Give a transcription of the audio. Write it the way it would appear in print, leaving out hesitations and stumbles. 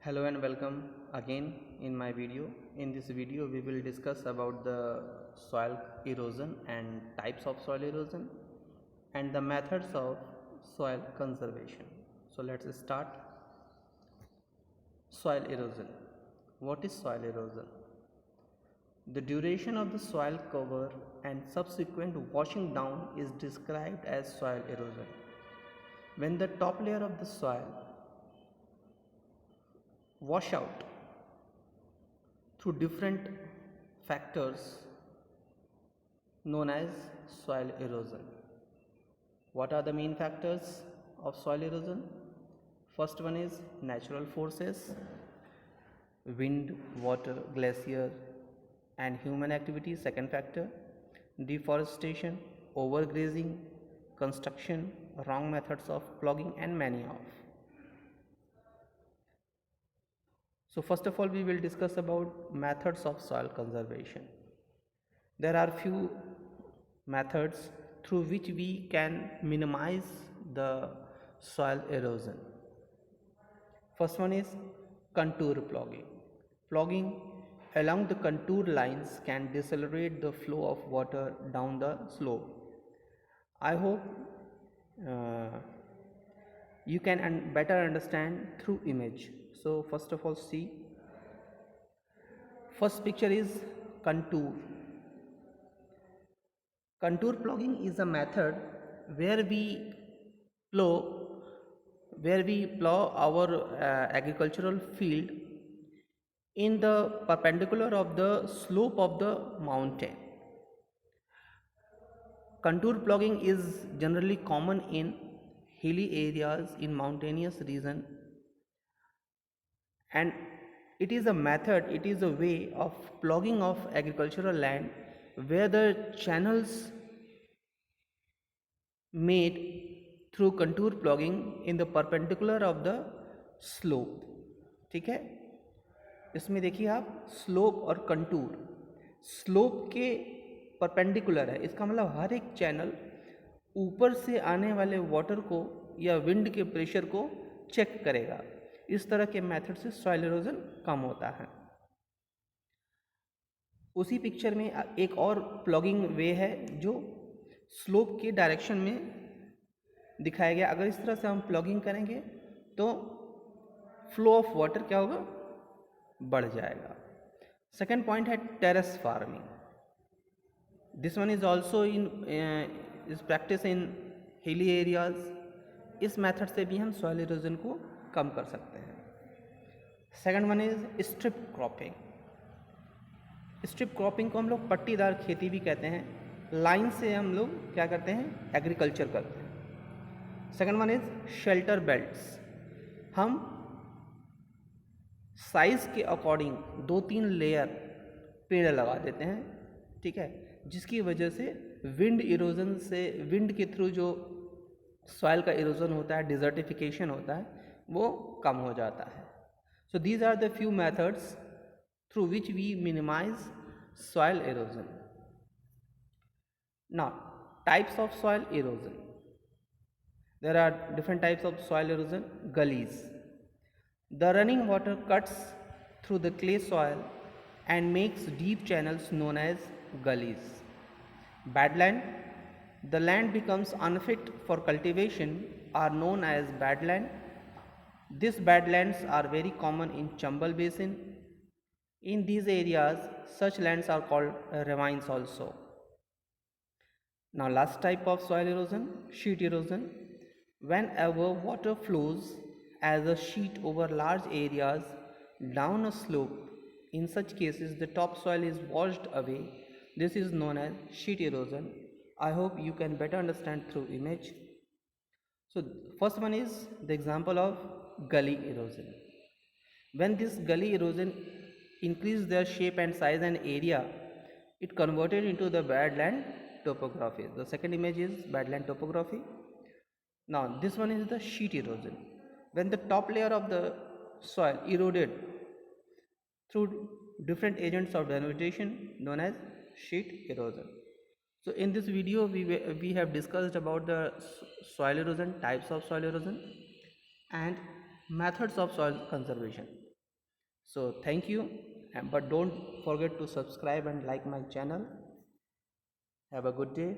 Hello and welcome again in my video. In this video we will discuss about the soil erosion and types of soil erosion and the methods of soil conservation. So let's start. Soil erosion. What is soil erosion? The duration of the soil cover and subsequent washing down is described as soil erosion. When the top layer of the soil wash out through different factors known as soil erosion. What are the main factors of soil erosion? First one is natural forces, wind, water, glacier and human activity. Second factor, deforestation, overgrazing, construction, wrong methods of plugging and many of. So first of all we will discuss about methods of soil conservation. There are few methods through which we can minimize the soil erosion. First one is contour plugging. Plugging along the contour lines can decelerate the flow of water down the slope. I hope you can better understand through image. So first of all, see, first picture is contour. Contour plugging is a method where we plow our agricultural field in the perpendicular of the slope of the mountain. Contour plugging is generally common in hilly areas in mountainous region, and it is a method, it is a way of plugging of agricultural land where the channels made through contour plugging in the perpendicular of the slope. ठीक है, इसमें देखिए आप slope और contour, slope के perpendicular है, इसका मतलब हर एक चैनल ऊपर से आने वाले वाटर को या विंड के प्रेशर को चेक करेगा. इस तरह के मेथड से सॉइल इरोजन कम होता है. उसी पिक्चर में एक और प्लगिंग वे है जो स्लोप के डायरेक्शन में दिखाया गया. अगर इस तरह से हम प्लगिंग करेंगे तो फ्लो ऑफ वाटर क्या होगा, बढ़ जाएगा. सेकेंड पॉइंट है terrace farming. This one is also is practice in hilly areas. इस मेथड से भी हम सॉइल इरोजन को कम कर सकते हैं. Second one is strip cropping. Strip cropping को हम लोग पट्टीदार खेती भी कहते हैं. लाइन से हम लोग क्या करते हैं, एग्रीकल्चर करते हैं. Second one is shelter belts. हम साइज के अकॉर्डिंग 2-3 लेयर पेड़ लगा देते हैं, ठीक है, जिसकी वजह से विंड इरोजन से, विंड के थ्रू जो सॉइल का इरोजन होता है, डिजर्टिफिकेशन होता है, वो कम हो जाता है. So these are the few methods through which we minimize soil erosion. Now, types of soil erosion. There are different types of soil erosion. Gullies. The running water cuts through the clay soil and makes deep channels known as gullies. Badland. The land becomes unfit for cultivation are known as badland. These badlands are very common in Chambal Basin. In these areas, such lands are called ravines also. Now last type of soil erosion, sheet erosion. Whenever water flows as a sheet over large areas down a slope, in such cases the topsoil is washed away. This is known as sheet erosion. I hope you can better understand through image. So first one is the example of gully erosion. When this gully erosion increased their shape and size and area, it converted into the badland topography. The second image is badland topography. Now this one is the sheet erosion. When the top layer of the soil eroded through different agents of denudation known as sheet erosion. So in this video we have discussed about the soil erosion, types of soil erosion and methods of soil conservation. So thank you, but don't forget to subscribe and like my channel. Have a good day.